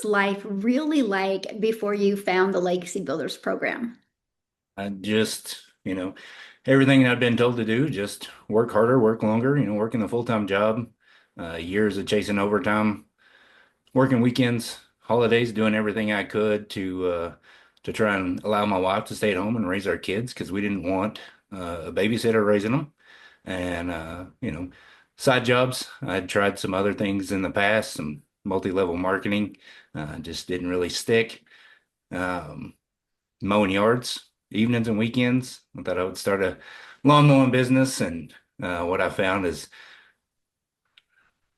was life really like before you found the Legacy Builders program? I just, everything I've been told to do, just work harder, work longer, working a full-time job, years of chasing overtime, working weekends, holidays, doing everything I could to try and allow my wife to stay at home and raise our kids because we didn't want a babysitter raising them. And side jobs. I'd tried some other things in the past, some multi-level marketing, just didn't really stick. Um, Mowing yards, evenings and weekends. I thought I would start a lawn mowing business, and what I found is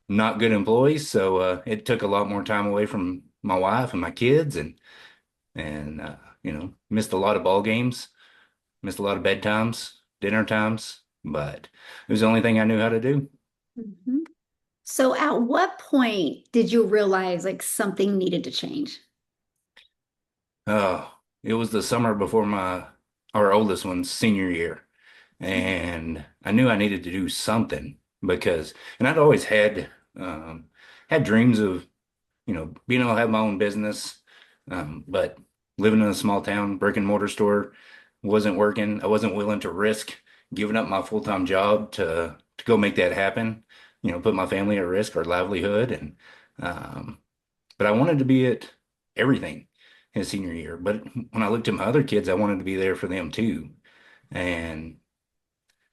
not good employees. So it took a lot more time away from my wife and my kids, and missed a lot of ball games, missed a lot of bedtimes, dinner times, but it was the only thing I knew how to do. Mhm. So at what point did you realize like something needed to change? It was the summer before our oldest one's senior year. And I knew I needed to do something because, and I'd always had dreams of, being able to have my own business. But living in a small town, brick and mortar store wasn't working. I wasn't willing to risk giving up my full-time job to go make that happen, put my family at risk, our livelihood. Um, but I wanted to be at everything his senior year. But when I looked at my other kids, I wanted to be there for them too. And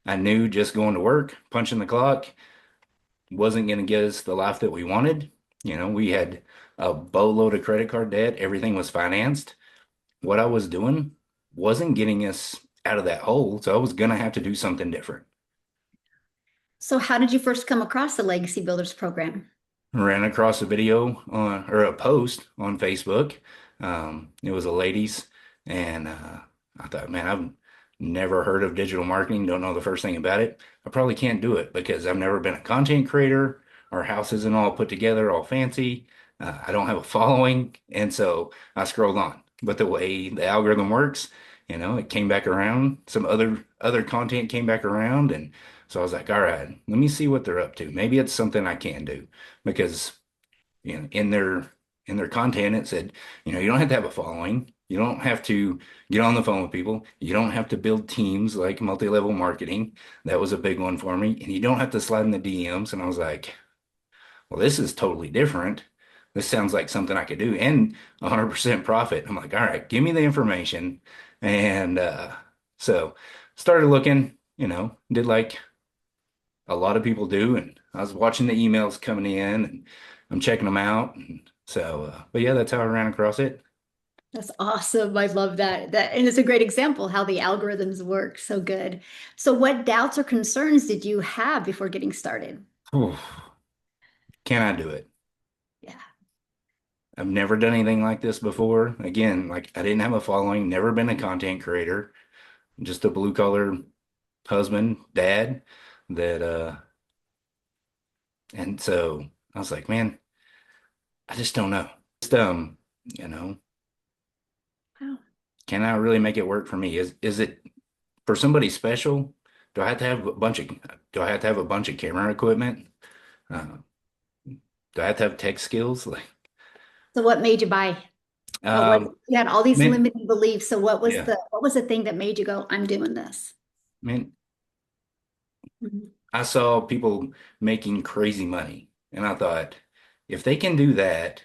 I knew just going to work, punching the clock, wasn't going to get us the life that we wanted. We had a boatload of credit card debt. Everything was financed. What I was doing wasn't getting us out of that hole. So I was going to have to do something different. So how did you first come across the Legacy Builders program? Ran across a video or a post on Facebook. It was a lady's, and I thought, man, I've never heard of digital marketing, don't know the first thing about it. I probably can't do it because I've never been a content creator. Our house isn't all put together, all fancy. I don't have a following, and so I scrolled on. But the way the algorithm works, it came back around. Some other content came back around, and so I was like, all right, let me see what they're up to. Maybe it's something I can do because in their content it said, you don't have to have a following. You don't have to get on the phone with people. You don't have to build teams like multi-level marketing. That was a big one for me. And you don't have to slide in the DMs. And I was like, well, this is totally different. This sounds like something I could do and 100% profit. I'm like, all right, give me the information. And so started looking, did like a lot of people do. And I was watching the emails coming in and I'm checking them out. And so, but yeah, that's how I ran across it. That's awesome. I love that. And it's a great example how the algorithms work. So good. So what doubts or concerns did you have before getting started? Oof, can I do it? Yeah. I've never done anything like this before. Again, like I didn't have a following, never been a content creator, just a blue collar husband, dad that, and so I was like, man, I just don't know. Just, you know, Wow. can I really make it work for me? Is it for somebody special? Do I have to have a bunch of camera equipment? Uh, do I have to have tech skills? Like, So what made you buy? What was um, you had all these man, limiting beliefs. So yeah, what was the thing that made you go, I'm doing this? man, Mhm. I saw people making crazy money, and I thought, if they can do that,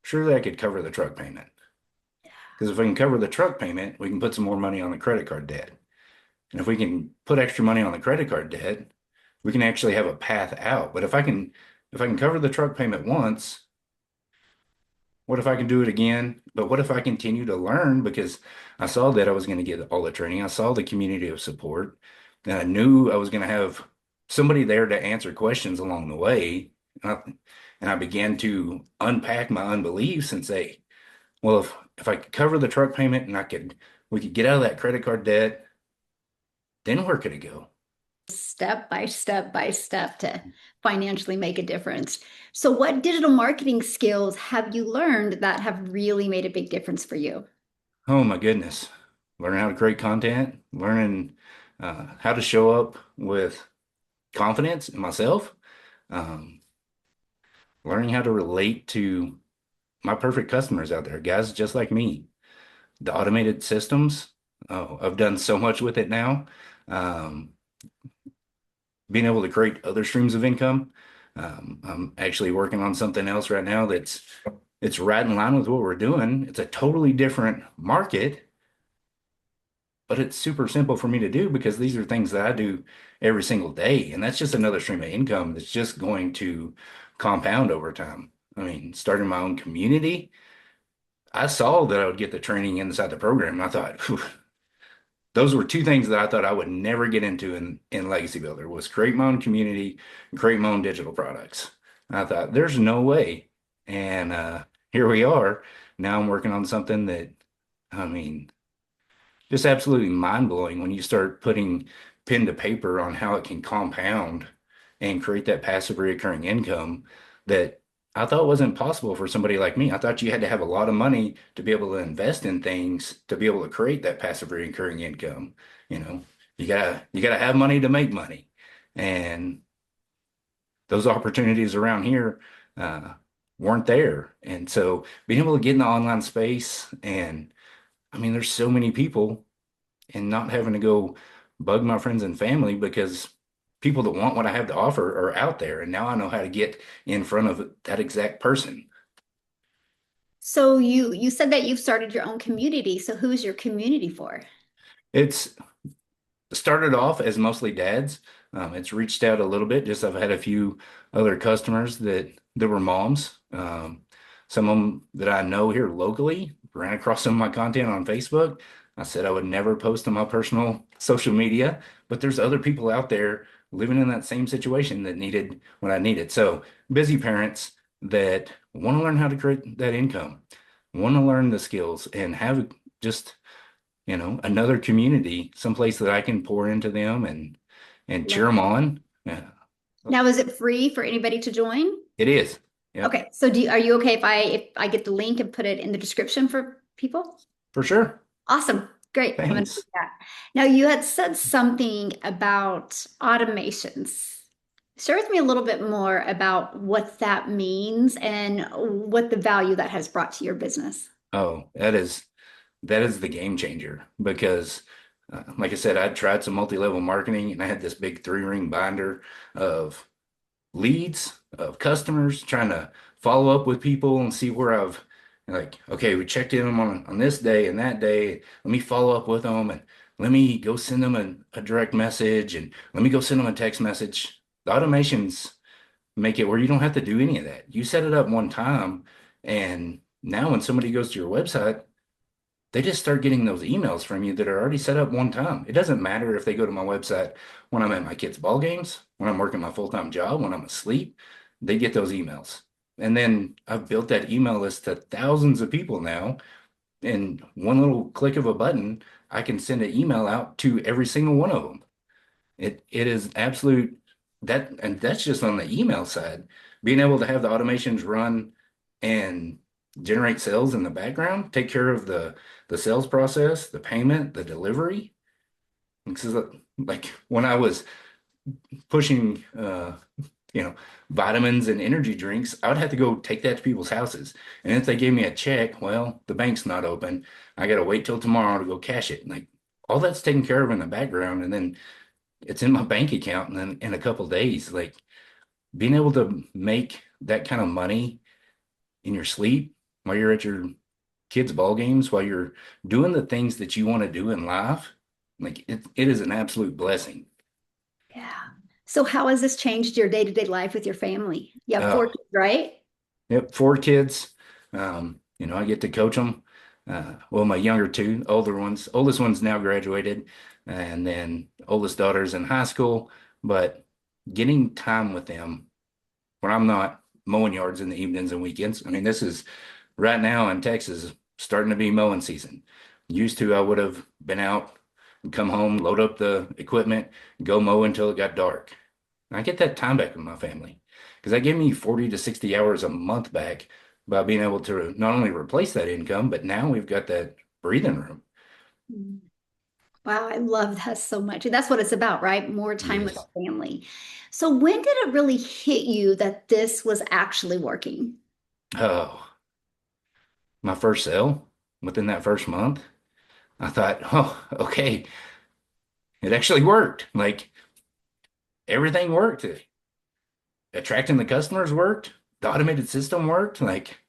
surely I could cover the truck payment. Because if I can cover the truck payment, we can put some more money on the credit card debt. And if we can put extra money on the credit card debt, we can actually have a path out. But if I can cover the truck payment once, what if I can do it again? But what if I continue to learn? Because I saw that I was going to get all the training. I saw the community of support. And I knew I was going to have somebody there to answer questions along the way. And I began to unpack my unbeliefs and say, well, if I could cover the truck payment and we could get out of that credit card debt, then where could it go? Step by step by step to financially make a difference. So what digital marketing skills have you learned that have really made a big difference for you? Oh my goodness. Learning how to create content, learning how to show up with confidence in myself, um, learning how to relate to my perfect customers out there, guys just like me. The automated systems, oh, I've done so much with it now. Um, Being able to create other streams of income. I'm actually working on something else right now that's it's right in line with what we're doing. It's a totally different market, but it's super simple for me to do because these are things that I do every single day. And that's just another stream of income that's just going to compound over time. I mean, starting my own community, I saw that I would get the training inside the program. And I thought, "Phew, those were two things that I thought I would never get into in Legacy Builder was create my own community and create my own digital products. And I thought, there's no way. And here we are. Now I'm working on something that, I mean, just absolutely mind blowing when you start putting pen to paper on how it can compound and create that passive recurring income that I thought wasn't possible for somebody like me. I thought you had to have a lot of money to be able to invest in things to be able to create that passive recurring income. You know, you gotta have money to make money. And those opportunities around here uh, weren't there. And so being able to get in the online space and I mean, there's so many people and not having to go bug my friends and family because people that want what I have to offer are out there. And now I know how to get in front of that exact person. So you said that you've started your own community. So who's your community for? It's started off as mostly dads. It's reached out a little bit. Just I've had a few other customers that were moms. Some of them that I know here locally ran across some of my content on Facebook. I said I would never post on my personal social media, but there's other people out there living in that same situation that needed what I needed. So busy parents that want to learn how to create that income, want to learn the skills, and have just another community, someplace that I can pour into them and cheer Love them it. on. Yeah, Now, is it free for anybody to join? it is. Yep, Okay, so are you okay if I get the link and put it in the description for people? for sure. Awesome. Great. I'm gonna do Thanks. that. Now, you had said something about automations. Share with me a little bit more about what that means and what the value that has brought to your business. Oh, that is the game changer because, like I said, I tried some multi-level marketing and I had this big three-ring binder of leads of customers, trying to follow up with people and see where I've like, okay, we checked in on this day and that day. Let me follow up with them and let me go send them a direct message and let me go send them a text message. The automations make it where you don't have to do any of that. You set it up one time, and now when somebody goes to your website, they just start getting those emails from you that are already set up one time. It doesn't matter if they go to my website when I'm at my kids' ball games, when I'm working my full-time job, when I'm asleep, they get those emails. And then I've built that email list to thousands of people now. And one little click of a button, I can send an email out to every single one of them. It is absolute that, and that's just on the email side. Being able to have the automations run and generate sales in the background, take care of the sales process, the payment, the delivery. Because like when I was pushing vitamins and energy drinks, I would have to go take that to people's houses. And if they gave me a check, well, the bank's not open. I gotta wait till tomorrow to go cash it. Like all that's taken care of in the background, and then it's in my bank account and then in a couple of days. Like being able to make that kind of money in your sleep while you're at your kids' ball games, while you're doing the things that you want to do in life, like it is an absolute blessing. Yeah. So how has this changed your day-to-day life with your family? You have four Oh, kids, right? yep, four kids. I get to coach them. Well, my younger two, oldest one's now graduated, and then oldest daughter's in high school. But getting time with them when I'm not mowing yards in the evenings and weekends. I mean, this is right now in Texas starting to be mowing season. Used to, I would have been out and come home, load up the equipment, go mow until it got dark. And I get that time back with my family because that gave me 40 to 60 hours a month back by being able to not only replace that income, but now we've got that breathing room. Mm. Wow, I love that so much. And that's what it's about, right? More time with Yes. the family. So when did it really hit you that this was actually working? Oh. my first sale within that first month, I thought, oh, okay, it actually worked. Like everything worked. Attracting the customers worked. The automated system worked. Like,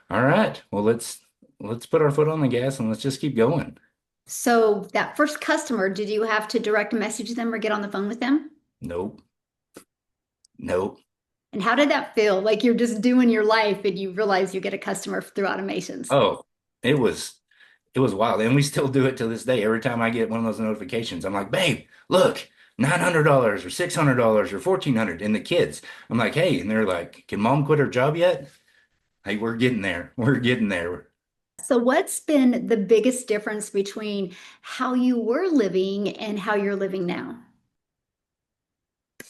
all right, well, let's put our foot on the gas and let's just keep going. So that first customer, did you have to direct message them or get on the phone with them? Nope, nope. And how did that feel? Like you're just doing your life and you realize you get a customer through automations. Oh, it was it was wild. And we still do it to this day. Every time I get one of those notifications, I'm like, babe, look, $900 or $600 or 1400. And the kids, I'm like, hey, and they're like, can mom quit her job yet? Hey, we're getting there. We're getting there. So what's been the biggest difference between how you were living and how you're living now?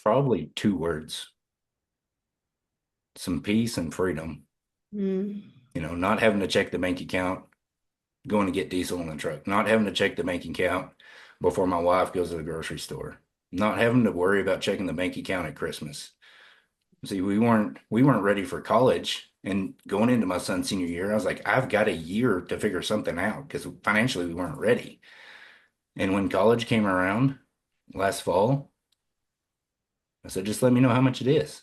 Probably two words, some peace and freedom. Mm. Not having to check the bank account, going to get diesel in the truck, not having to check the bank account before my wife goes to the grocery store, not having to worry about checking the bank account at Christmas. See, we weren't ready for college, and going into my son's senior year, I was like, I've got a year to figure something out because financially we weren't ready. And when college came around last fall, I said, just let me know how much it is.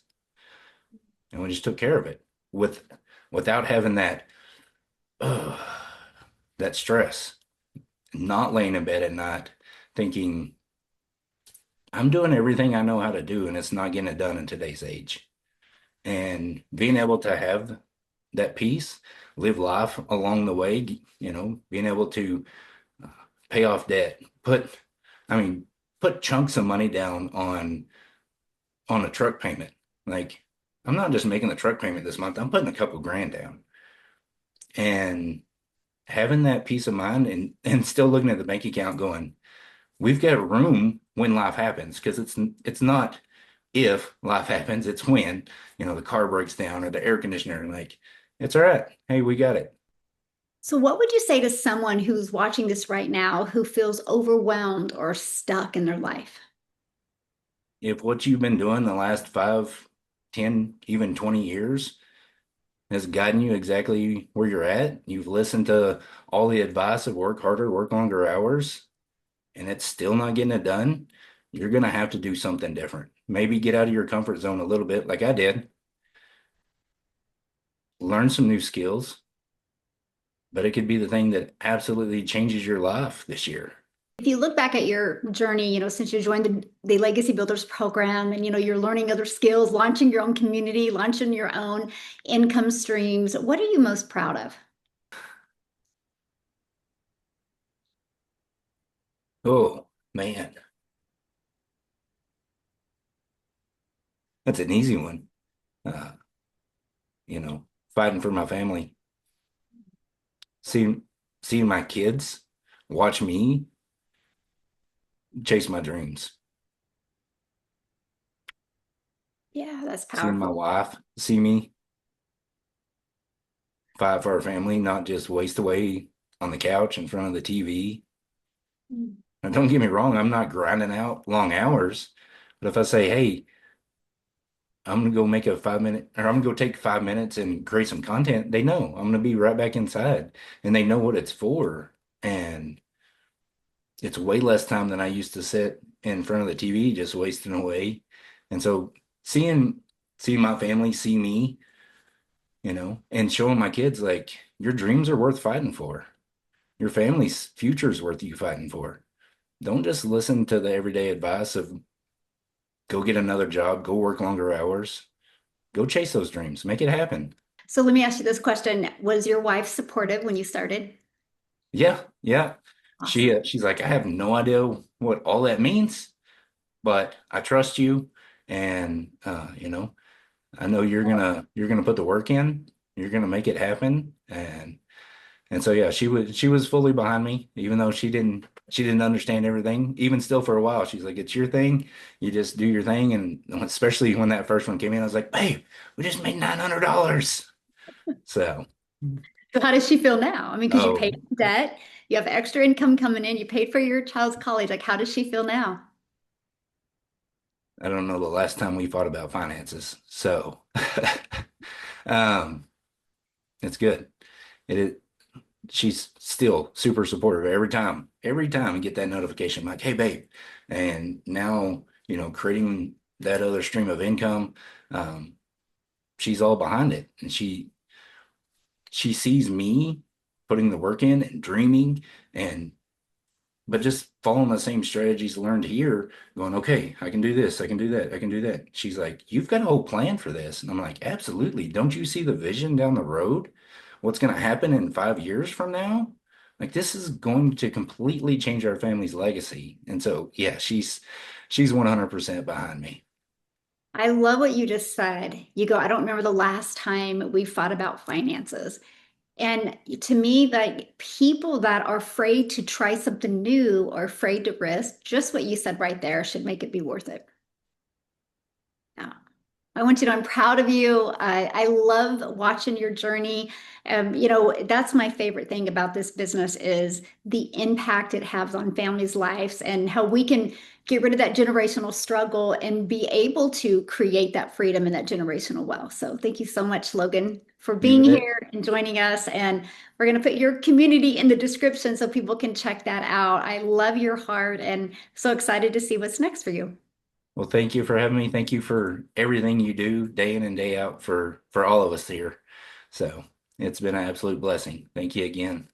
And we just took care of it with without having uh, that stress, not laying in bed at night thinking I'm doing everything I know how to do and it's not getting it done in today's age. And being able to have that peace, live life along the way, being able to uh, pay off debt, I mean, put chunks of money down on a truck payment. Like I'm not just making the truck payment this month, I'm putting a couple grand down. And having that peace of mind and still looking at the bank account going, we've got room when life happens because it's not if life happens, it's when, the car breaks down or the air conditioner. Like, it's all right. Hey, we got it. So what would you say to someone who's watching this right now who feels overwhelmed or stuck in their life? If what you've been doing the last 5, 10, even 20 years has gotten you exactly where you're at, you've listened to all the advice of work harder, work longer hours, and it's still not getting it done, you're going to have to do something different. Maybe get out of your comfort zone a little bit, like I did, learn some new skills, but it could be the thing that absolutely changes your life this year. If you look back at your journey, since you joined the Legacy Builders program and, you're learning other skills, launching your own community, launching your own income streams, what are you most proud of? Oh, man, that's an easy one. Uh, Fighting for my family, seeing seeing my kids watch me chase my dreams, Yeah, that's seeing my powerful. wife see me fight for our family, not just waste away on the couch in front of the TV. Mm. Now, don't get me wrong, I'm not grinding out long hours, but if I say, hey, I'm gonna go make a 5 minute, or I'm gonna go take 5 minutes and create some content, they know I'm gonna be right back inside, and they know what it's for, and it's way less time than I used to sit in front of the TV just wasting away. And so seeing seeing my family see me, and showing my kids like your dreams are worth fighting for. Your family's future is worth you fighting for. Don't just listen to the everyday advice of go get another job, go work longer hours, go chase those dreams, make it happen. So let me ask you this question. Was your wife supportive when you started? Yeah, yeah. She Awesome. she's like, I have no idea what all that means, but I trust you, and I know you're gonna put the work in, you're gonna make it happen, and so yeah, she was fully behind me, even though she didn't understand everything. Even still for a while, she's like, "It's your thing, you just do your thing." And especially when that first one came in, I was like, "Hey, we just made $900." So, So how does she feel now? I mean, because you paid oh, debt, you have extra income coming in, you paid for your child's college. Like, how does she feel now? I don't know the last time we fought about finances, so um, it's good. It is. she's still super supportive every time I get that notification, I'm like, hey, babe. And now, creating that other stream of income, um, she's all behind it. And she sees me putting the work in and dreaming and but just following the same strategies learned here, going, okay, I can do this, I can do that, I can do that. She's like, you've got a whole plan for this. And I'm like, absolutely. Don't you see the vision down the road? What's going to happen in 5 years from now? Like this is going to completely change our family's legacy. And so, yeah, she's 100% behind me. I love what you just said. You go, I don't remember the last time we fought about finances. And to me, like people that are afraid to try something new or afraid to risk, just what you said right there should make it be worth it. Yeah. I want you to know I'm proud of you. I love watching your journey. That's my favorite thing about this business is the impact it has on families' lives and how we can get rid of that generational struggle and be able to create that freedom and that generational wealth. So thank you so much, Logan, for You being bet. here and joining us. And we're going to put your community in the description so people can check that out. I love your heart and so excited to see what's next for you. Well, thank you for having me. Thank you for everything you do day in and day out for all of us here. So it's been an absolute blessing. Thank you again.